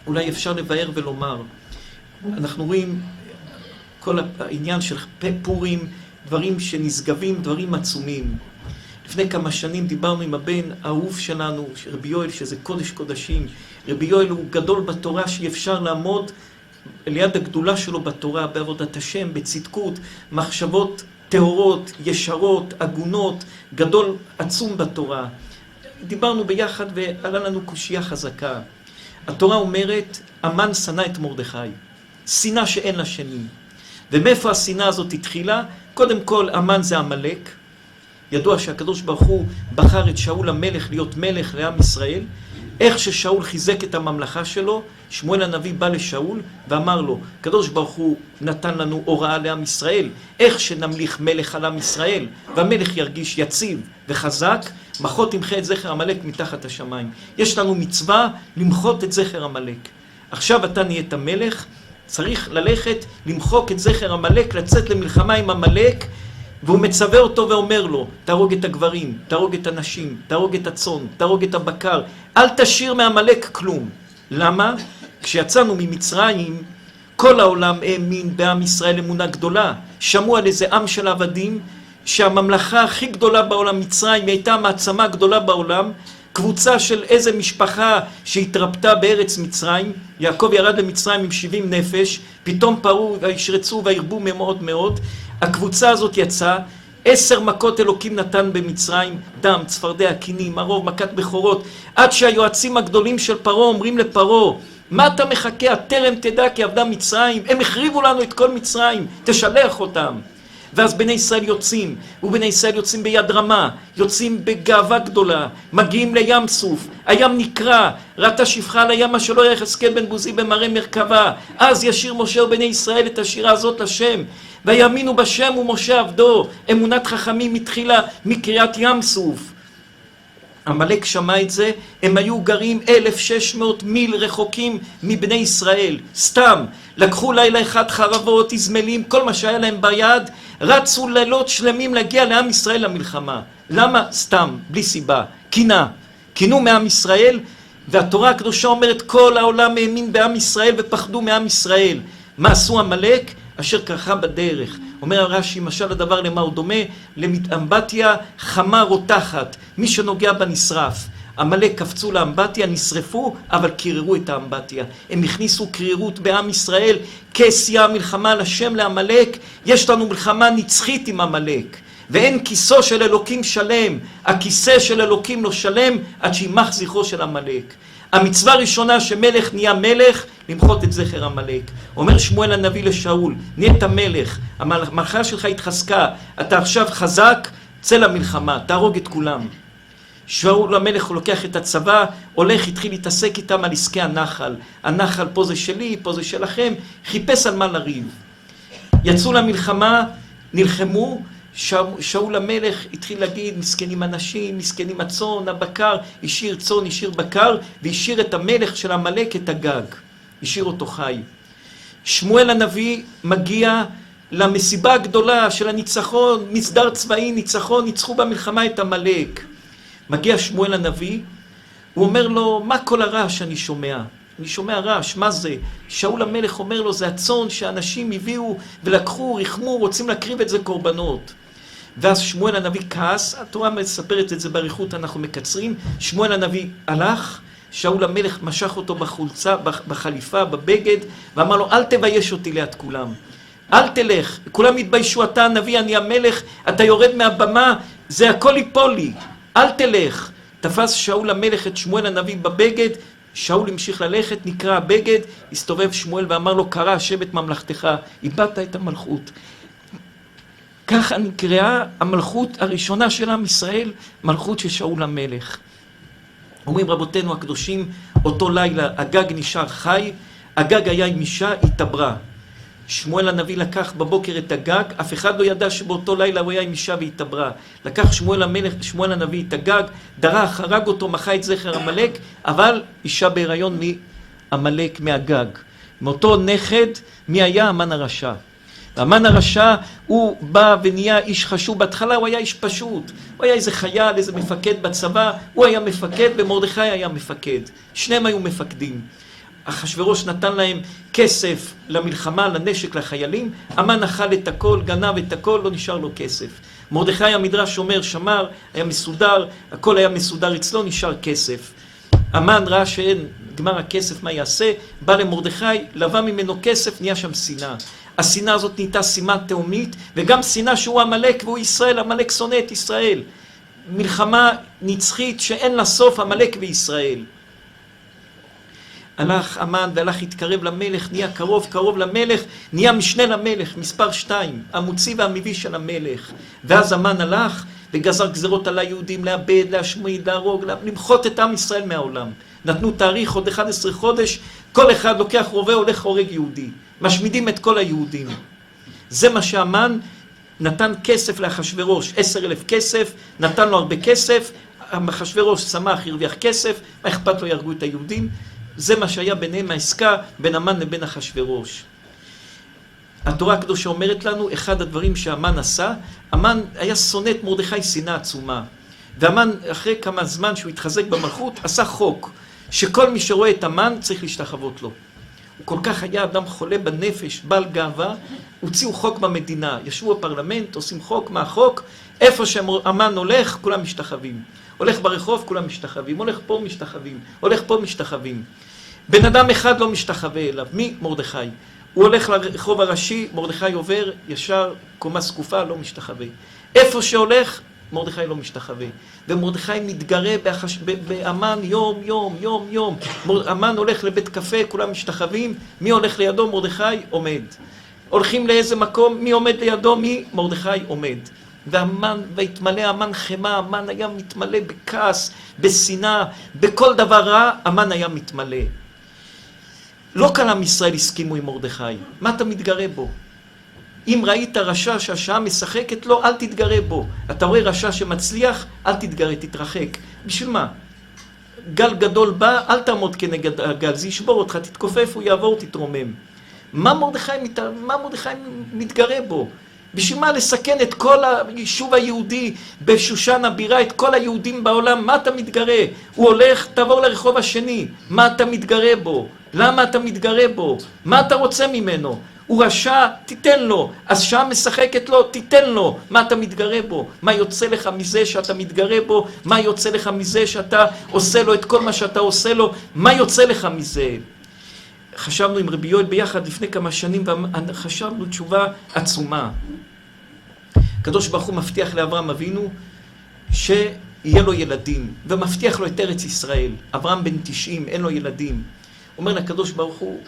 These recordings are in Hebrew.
אולי אפשר לבאר ולומר. אנחנו רואים כל העניין של פורים, דברים שנשגבים, דברים עצומים. לפני כמה שנים דיברנו עם הבן האהוב שלנו, רבי יואל, שזה קודש קודשים. רבי יואל הוא גדול בתורה שאי אפשר לעמוד ליד הגדולה שלו בתורה, בעבודת השם, בצדקות, מחשבות טהורות, ישרות, הגונות, גדול עצום בתורה. דיברנו ביחד ועלה לנו קושייה חזקה. התורה אומרת, המן שנא את מרדכי, שנאה שאין לה שני. ומאיפה השנאה הזאת התחילה? קודם כל, המן זה עמלק. ידוע שהקדוש ברוך הוא בחר את שאול המלך להיות מלך לעם ישראל. איך ששאול חיזק את הממלכה שלו, שמואל הנביא בא לשאול ואמר לו, קדוש ברוך הוא נתן לנו הוראה לעם ישראל, איך שנמליך מלך על עם ישראל, והמלך ירגיש יציב וחזק, מחות תמחה את זכר עמלק מתחת השמיים. יש לנו מצווה למחות את זכר עמלק. עכשיו אתה נהיית המלך, צריך ללכת למחוק את זכר עמלק, לצאת למלחמה עם עמלק, והוא מצווה אותו ואומר לו, תהרוג את הגברים, תהרוג את הנשים, תהרוג את הצאן, תהרוג את הבקר, אל תשאיר מעמלק כלום. למה? כשיצאנו ממצרים, כל העולם האמין בעם ישראל אמונה גדולה. שמעו על איזה עם של עבדים, שהממלכה הכי גדולה בעולם, מצרים, הייתה מעצמה גדולה בעולם, קבוצה של איזה משפחה שהתרפתה בארץ מצרים, יעקב ירד למצרים עם 70 נפש, פתאום פרו וישרצו וירבו מאוד מאוד, הקבוצה הזאת יצאה, 10 מכות אלוקים נתן במצרים, דם, צפרדע, קינים, מרור, מכת בכורות, עד שהיועצים הגדולים של פרו אומרים לפרו, מה אתה מחכה? הטרם תדע כי עבדה מצרים, הם החריבו לנו את כל מצרים, תשלח אותם. ואז בני ישראל יוצאים, ובני ישראל יוצאים ביד רמה, יוצאים בגאווה גדולה, מגיעים לים סוף, הים נקרע, ראתה שפחה על הים שלא היה יחזקאל בן בוזי במראה מרכבה, אז ישיר משה ובני ישראל את השירה הזאת לשם, ויאמינו בשם ומשה עבדו, אמונת חכמים התחילה מקריאת ים סוף. עמלק שמע את זה, הם היו גרים 1,600 מיל רחוקים מבני ישראל, סתם, לקחו לילה אחד חרבות, הזמלים, כל מה שהיה להם ביד, רצו לילות שלמים להגיע לעם ישראל למלחמה. למה? סתם, בלי סיבה, קינה, קינו מעם ישראל, והתורה הקדושה אומרת כל העולם האמין בעם ישראל ופחדו מעם ישראל. מה עשו עמלק? אשר קרחה בדרך. אומר הרש"י, משל הדבר למה הוא דומה? לאמבטיה חמה רותחת, מי שנוגע בה נשרף. עמלק קפצו לאמבטיה, נשרפו, אבל קיררו את האמבטיה. הם הכניסו קרירות בעם ישראל, כסיה מלחמה על השם לעמלק, יש לנו מלחמה נצחית עם עמלק. ואין כיסו של אלוקים שלם, הכיסא של אלוקים לא שלם, עד שימח זכרו של עמלק. המצווה הראשונה שמלך נהיה מלך, למחות את זכר עמלק. אומר שמואל הנביא לשאול, נהיית מלך, המלכה שלך התחזקה, אתה עכשיו חזק, צא למלחמה, תהרוג את כולם. שאול המלך הוא לוקח את הצבא, הולך, התחיל להתעסק איתם על עסקי הנחל. הנחל פה זה שלי, פה זה שלכם, חיפש על מה לריב. יצאו למלחמה, נלחמו, שאול המלך התחיל להגיד, מסכנים אנשים, מסכנים הצאן, הבקר, השאיר צאן, השאיר בקר, והשאיר את המלך של עמלק את הגג. השאיר אותו חי. שמואל הנביא מגיע למסיבה הגדולה של הניצחון, מסדר צבאי, ניצחון, ניצחו במלחמה את עמלק. מגיע שמואל הנביא, הוא אומר לו, מה כל הרעש שאני שומע? אני שומע רעש, מה זה? שאול המלך אומר לו, זה הצאן שאנשים הביאו ולקחו, רחמו, רוצים להקריב את זה קורבנות. ואז שמואל הנביא כעס, התורה מספרת את זה באריכות, אנחנו מקצרים, שמואל הנביא הלך, שאול המלך משך אותו בחולצה, בחליפה, בבגד, ואמר לו, אל תבייש אותי ליד כולם. אל תלך, כולם התביישו, אתה הנביא, אני המלך, אתה יורד מהבמה, זה הכל ייפול לי. אל תלך. תפס שאול המלך את שמואל הנביא בבגד, שאול המשיך ללכת, נקרא הבגד, הסתובב שמואל ואמר לו, קרא השם את ממלכתך, איבדת את המלכות. ככה נקראה המלכות הראשונה של עם ישראל, מלכות של שאול המלך. אומרים רבותינו הקדושים, אותו לילה הגג נשאר חי, הגג היה עם אישה, התעברה. שמואל הנביא לקח בבוקר את הגג, אף אחד לא ידע שבאותו לילה הוא היה עם אישה והתעברה. לקח שמואל הנביא את הגג, דרך, הרג אותו, מחה את זכר עמלק, אבל אישה בהיריון מעמלק מהגג. מאותו נכד, מי היה? המן הרשע. והמן הרשע הוא בא ונהיה איש חשוב, בהתחלה הוא היה איש פשוט, הוא היה איזה חייל, איזה מפקד בצבא, הוא היה מפקד ומרדכי היה מפקד, שניהם היו מפקדים. אחשוורוש נתן להם כסף למלחמה, לנשק, לחיילים, המן אכל את הכל, גנב את הכל, לא נשאר לו כסף. מרדכי המדרש אומר, שמר, היה מסודר, הכל היה מסודר אצלו, נשאר כסף. המן ראה שאין גמר הכסף, מה יעשה? בא למרדכי, לווה ממנו כסף, נהיה שם שנאה. השנאה הזאת נהייתה שנאה תאומית, וגם שנאה שהוא עמלק והוא ישראל, עמלק שונא את ישראל. מלחמה נצחית שאין לה סוף, עמלק וישראל. הלך המן והלך התקרב למלך, נהיה קרוב למלך, נהיה משנה למלך, מספר 2, המוציא והמביא של המלך. ואז המן הלך וגזר גזרות על היהודים, לאבד, להשמיד, להרוג, למחות את עם ישראל מהעולם. נתנו תאריך עוד 11 חודש, כל אחד לוקח רובה, הולך הורג יהודי. משמידים את כל היהודים. זה מה שהמן נתן כסף לאחשוורוש, 10,000 כסף, נתן לו הרבה כסף, אחשוורוש שמח, הרוויח כסף, מה אכפת לו, יהרגו את היהודים? זה מה שהיה ביניהם העסקה, בין המן לבין אחשוורוש. התורה הקדושה אומרת לנו, אחד הדברים שהמן עשה, המן היה שונא את מרדכי שנאה עצומה. והמן, אחרי כמה זמן שהוא התחזק במלכות, עשה חוק, שכל מי שרואה את המן צריך להשתחוות לו. הוא כל כך היה אדם חולה בנפש, בעל גאווה, הוציאו חוק במדינה, ישבו בפרלמנט, עושים חוק, מה החוק? איפה שהמן הולך, כולם משתחווים. הולך ברחוב, כולם משתחווים, הולך פה משתחווים, הולך פה משתחווים. בן אדם אחד לא משתחווה אליו, מי? מרדכי. הוא הולך לרחוב הראשי, מרדכי עובר, ישר, קומה סקופה, לא משתחווה. איפה שהולך, מרדכי לא משתחווה. ומרדכי מתגרה באמן יום, יום, יום, יום. אמן הולך לבית קפה, כולם משתחווים, מי הולך לידו? מרדכי עומד. הולכים לאיזה מקום, מי עומד לידו? מי? מרדכי עומד. והמן, והתמלא המן חמה, המן היה מתמלא בכעס, בשנאה, בכל דבר רע, המן היה מתמלא. לא כל עם ישראל הסכימו עם מרדכי. מה אתה מתגרה בו? אם ראית רשע שהשעה משחקת לו, אל תתגרה בו. אתה רואה רשע שמצליח, אל תתגרה, תתרחק. בשביל מה? גל גדול בא, אל תעמוד כנגד הגל, זה ישבור אותך, תתכופף, הוא יעבור, תתרומם. מה מרדכי מתגרה בו? בשביל מה לסכן את כל היישוב היהודי בשושן הבירה, את כל היהודים בעולם? מה אתה מתגרה? הוא הולך, תעבור לרחוב השני. מה אתה מתגרה בו? למה אתה מתגרה בו? מה אתה רוצה ממנו? הוא רשע, תיתן לו. אז שעה משחקת לו, תיתן לו. מה אתה מתגרה בו? מה יוצא לך מזה שאתה מתגרה בו? מה יוצא לך מזה שאתה עושה לו את כל מה שאתה עושה לו? מה יוצא לך מזה? חשבנו עם רבי יואל ביחד לפני כמה שנים, וחשבנו תשובה עצומה. הקדוש ברוך הוא מבטיח לאברהם אבינו שיהיה לו ילדים, ומבטיח לו את ארץ ישראל. אברהם בן 90, אין לו ילדים. אומר לקדוש ברוך הוא,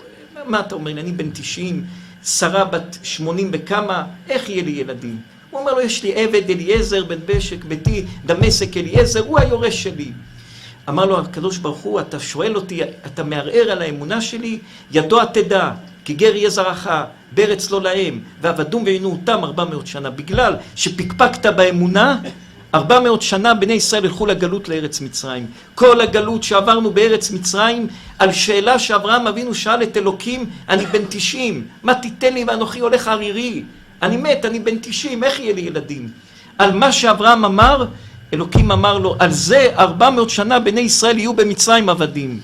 מה אתה אומר לי? אני בן 90, שרה בת 80 וכמה, איך יהיה לי ילדים? הוא אומר לו, יש לי עבד אליעזר בן בשק ביתי, דמשק אליעזר, הוא היורש שלי. אמר לו הקדוש ברוך הוא, אתה שואל אותי, אתה מערער על האמונה שלי, ידוע תדע, כי גר יהיה זרעך, בארץ לא להם, ועבדום ועינו אותם 400 שנה. בגלל שפקפקת באמונה, 400 שנה בני ישראל הלכו לגלות לארץ מצרים. כל הגלות שעברנו בארץ מצרים, על שאלה שאברהם אבינו שאל את אלוקים, אני בן 90, מה תיתן לי ואנוכי הולך ערירי? אני מת, אני בן 90, איך יהיה לי ילדים? על מה שאברהם אמר, אלוקים אמר לו, על זה 400 שנה בני ישראל יהיו במצרים עבדים.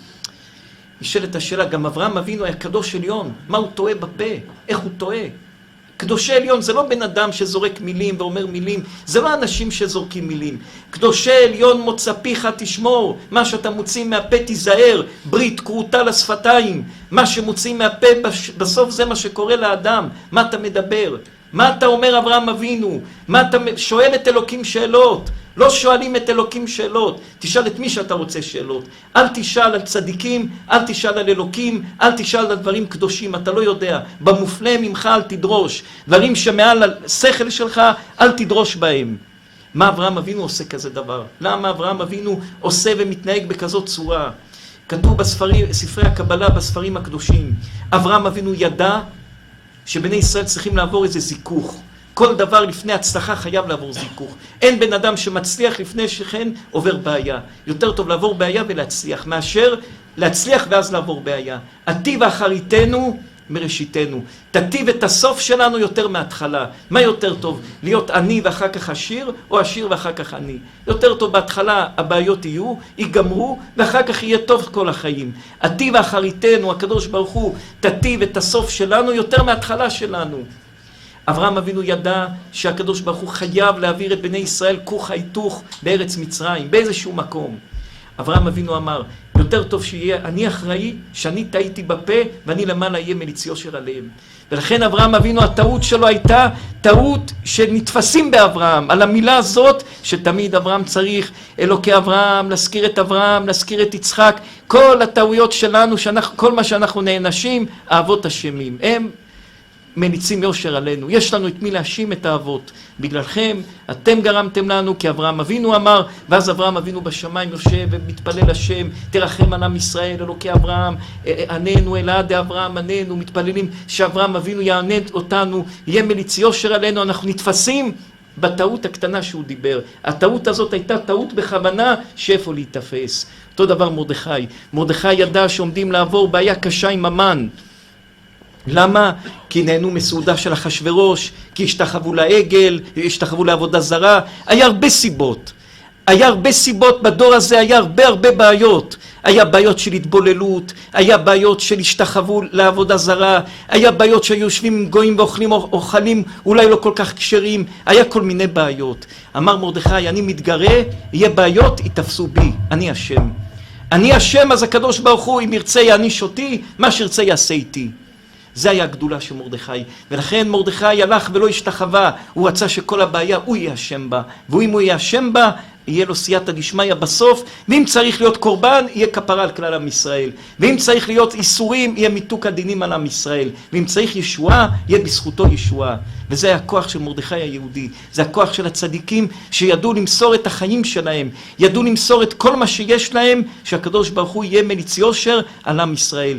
נשאלת השאלה, גם אברהם אבינו היה קדוש עליון, מה הוא טועה בפה? איך הוא טועה? קדושי עליון זה לא בן אדם שזורק מילים ואומר מילים, זה לא אנשים שזורקים מילים. קדושי עליון מוצא פיך תשמור, מה שאתה מוציא מהפה תיזהר, ברית כרותה לשפתיים, מה שמוציא מהפה בסוף זה מה שקורה לאדם. מה אתה מדבר? מה אתה אומר אברהם אבינו? מה אתה שואל את אלוקים שאלות? לא שואלים את אלוקים שאלות, תשאל את מי שאתה רוצה שאלות. אל תשאל על צדיקים, אל תשאל על אלוקים, אל תשאל על דברים קדושים, אתה לא יודע. במופלא ממך אל תדרוש. דברים שמעל השכל שלך, אל תדרוש בהם. מה אברהם אבינו עושה כזה דבר? למה אברהם אבינו עושה ומתנהג בכזאת צורה? כתוב בספרי הקבלה, בספרים הקדושים, אברהם אבינו ידע שבני ישראל צריכים לעבור איזה זיכוך. כל דבר לפני הצלחה חייב לעבור זיכוך. אין בן אדם שמצליח לפני שכן עובר בעיה. יותר טוב לעבור בעיה ולהצליח, מאשר להצליח ואז לעבור בעיה. עתי ואחריתנו מראשיתנו. תטיב את הסוף שלנו יותר מההתחלה. מה יותר טוב? להיות עני ואחר כך עשיר, או עשיר ואחר כך עני? יותר טוב בהתחלה הבעיות יהיו, ייגמרו, ואחר כך יהיה טוב כל החיים. עתיב אחריתנו, הקדוש ברוך הוא, תטיב את הסוף שלנו יותר מההתחלה שלנו. אברהם אבינו ידע שהקדוש ברוך הוא חייב להעביר את בני ישראל כוך היתוך בארץ מצרים, באיזשהו מקום. אברהם אבינו אמר, יותר טוב שיהיה אני אחראי, שאני טעיתי בפה ואני למעלה יהיה מליץ יושר עליהם. ולכן אברהם אבינו, הטעות שלו הייתה טעות שנתפסים באברהם, על המילה הזאת שתמיד אברהם צריך, אלוקי אברהם, להזכיר את אברהם, להזכיר את יצחק, כל הטעויות שלנו, כל מה שאנחנו נענשים, האבות אשמים. הם מליצים יושר עלינו. יש לנו את מי להאשים את האבות. בגללכם, אתם גרמתם לנו, כי אברהם אבינו אמר, ואז אברהם אבינו בשמיים יושב ומתפלל השם, תרחם על עם ישראל, אלוקי אברהם, עננו אלעד אברהם, עננו, מתפללים שאברהם אבינו יענה אותנו, יהיה מליץ יושר עלינו. אנחנו נתפסים בטעות הקטנה שהוא דיבר. הטעות הזאת הייתה טעות בכוונה, שאיפה להתאפס. אותו דבר מרדכי. מרדכי ידע שעומדים לעבור בעיה קשה עם המן. למה? כי נהנו מסעודה של אחשוורוש, כי השתחוו לעגל, השתחוו לעבודה זרה. היה הרבה סיבות. היה הרבה סיבות בדור הזה, היה הרבה בעיות. היה בעיות של התבוללות, היה בעיות של השתחוו לעבודה זרה, היה בעיות שהיו יושבים עם גויים ואוכלים אוכלים אולי לא כל כך כשרים, היה כל מיני בעיות. אמר מרדכי, אני מתגרה, יהיה בעיות, יתפסו בי, אני השם. אני השם, אז הקדוש ברוך הוא, אם ירצה יעניש אותי, מה שירצה יעשה איתי. זה היה הגדולה של מרדכי, ולכן מרדכי הלך ולא השתחווה, הוא רצה שכל הבעיה הוא יהיה אשם בה, ואם הוא יהיה אשם בה, יהיה לו סייעתא דשמיא בסוף, ואם צריך להיות קורבן, יהיה כפרה על כלל עם ישראל, ואם צריך להיות איסורים, יהיה מיתוק הדינים על עם ישראל, ואם צריך ישועה, יהיה בזכותו ישועה. וזה הכוח של מרדכי היהודי, זה הכוח של הצדיקים שידעו למסור את החיים שלהם, ידעו למסור את כל מה שיש להם, שהקדוש ברוך הוא יהיה מליץ יושר על עם ישראל.